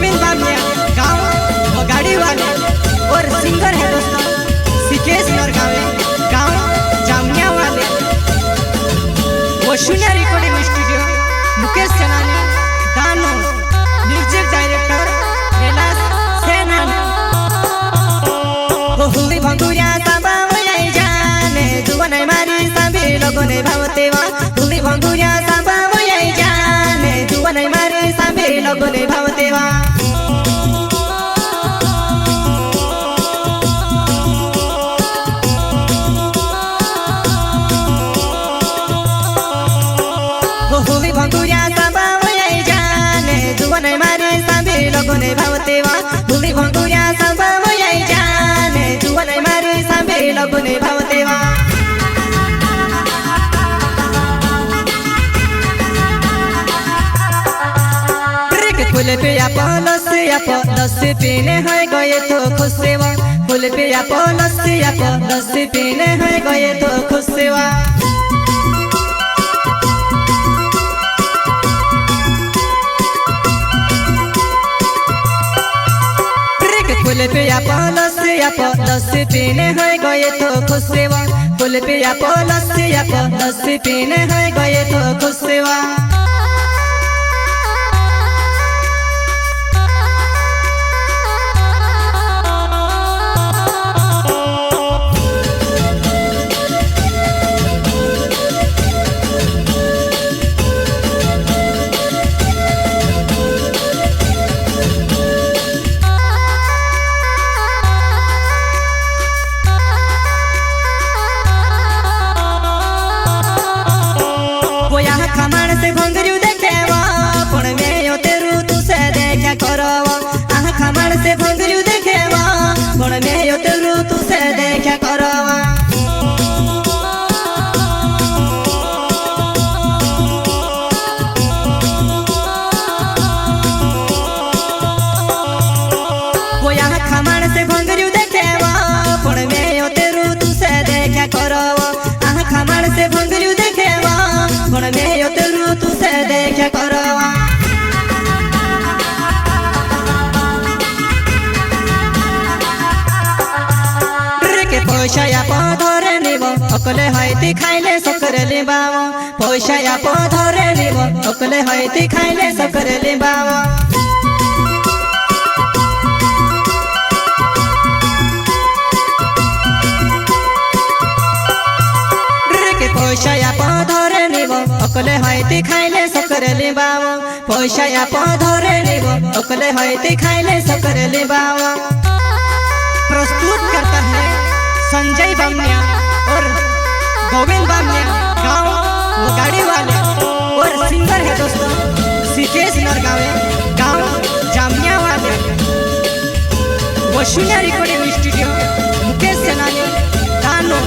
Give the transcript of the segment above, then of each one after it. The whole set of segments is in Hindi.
गोविंद बामिया गाँव गाड़ी वाले और सिंगर है दोस्तों सिकेश नरगावे गाँव जामिया वाले। वसुनिया रिकॉर्डिंग स्टूडियो मुकेश सेनानी दानो म्यूजिक डायरेक्टर कैलाश सेनानी। हुई भंगुरिया साबा वही जाने जुवन मारी सभी लोगों ने भावतेवा। हुई भंगुरिया साबा वही जाने जुवन मारी सभी लोगों ने भावतेवा। हुई भंगुरिया साबा वही जाने जुवन मारी सभी लोगों ने भावतेवा। हुई भंगुरिया साबा वही जाने जुवन मारी सभी लोगों ने भावतेवा। फूल पे आप लस्सी पीने है गए तो खुश सेवा। फूल पे आप लस्सी पीने है गए तो खुश सेवा। फूल पे आप लस्सी पीने है गए तो खुश सेवा। फूल पे आप लस्सी पीने है गए तो खुश सेवा। खमण से भंगरू देखेवा पण में यो तेरू तू से देखा करवा। खमण से भंगरू देखेवा पण में यो तेरू तू से देखा करवा। खमण से भंगरू देखेवा पण में यो तेरू तू से देखा करवा। खमण से भंगरू देखेवा पण में यो तेरू तू से देखा करवा। के पैसा या पधरे निब अकले हईती खाइले सकरे लिबाव। पैसा या पधरे निब अकले हईती खाइले सकरे लिबाव। पैसा या पधरे निब अकले हईती खाइले सकरे लिबाव। पैसा या पधरे निब अकले हईती खाइले सकरे लिबाव। प्रस्तुत करता है संजय बामिया और गोविंद बामिया गाँव गाड़ी वाले और सिंगर है दोस्तों सिकेश नरगावे गाँव जामिया वाले। वसुनिया रिकॉर्डिंग स्टूडियो मुकेश सेनानी दानो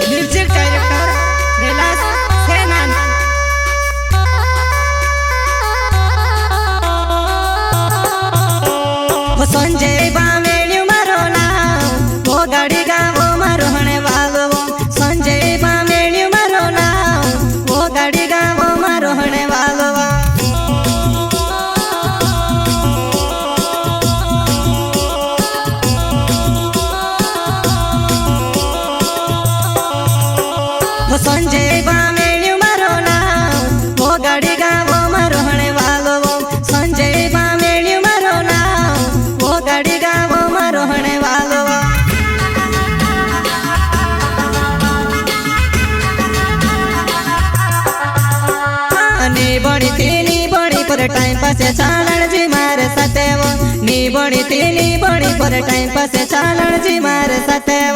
म्यूजिक डायरेक्टर कैलाश सेनानी। संजय बामेण्यु मारो नाम वो गाड़ी गाँव मारो हणे वालो। संजय बामेण्यु मारो नाम वो गाड़ी गाँव मारो हणे वालो। संजय बामेण्यु मारो नाम वो गाड़ी गाँव मारो हणे वालो। संजय बामेण्यु मारो नाम वो गाड़ी गाँव मारो हणे वालो। नी बड़ी पर टाइम पास चालन जी मारे सतेव। नी बड़ी पर टाइम पास चालन जी मारे सतेव।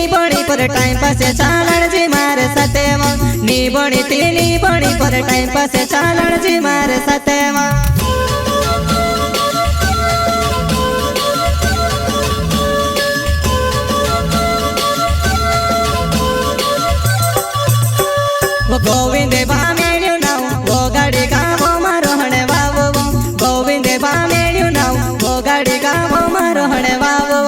बड़ी पर टाइम पास चालन जी मारे सतेव। नी बड़ी पर टाइम पास चालन जी मारे सतेव। गोविंद बामेण्यु नाव वो गाड़ी गाँव मारो हणे वावो। गोविंद बामेण्यु नाव वो गाड़ी गाँव मारो हणे वावो।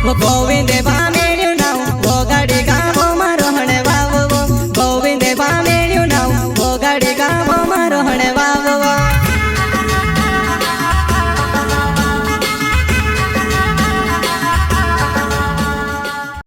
वो गोविंद बामेड़ियो नाव वो गाड़ी गावो मारो हणे वाव वो गोविंद बामेड़ियो नाव वो गाड़ी गावो मारो हणे वाव वो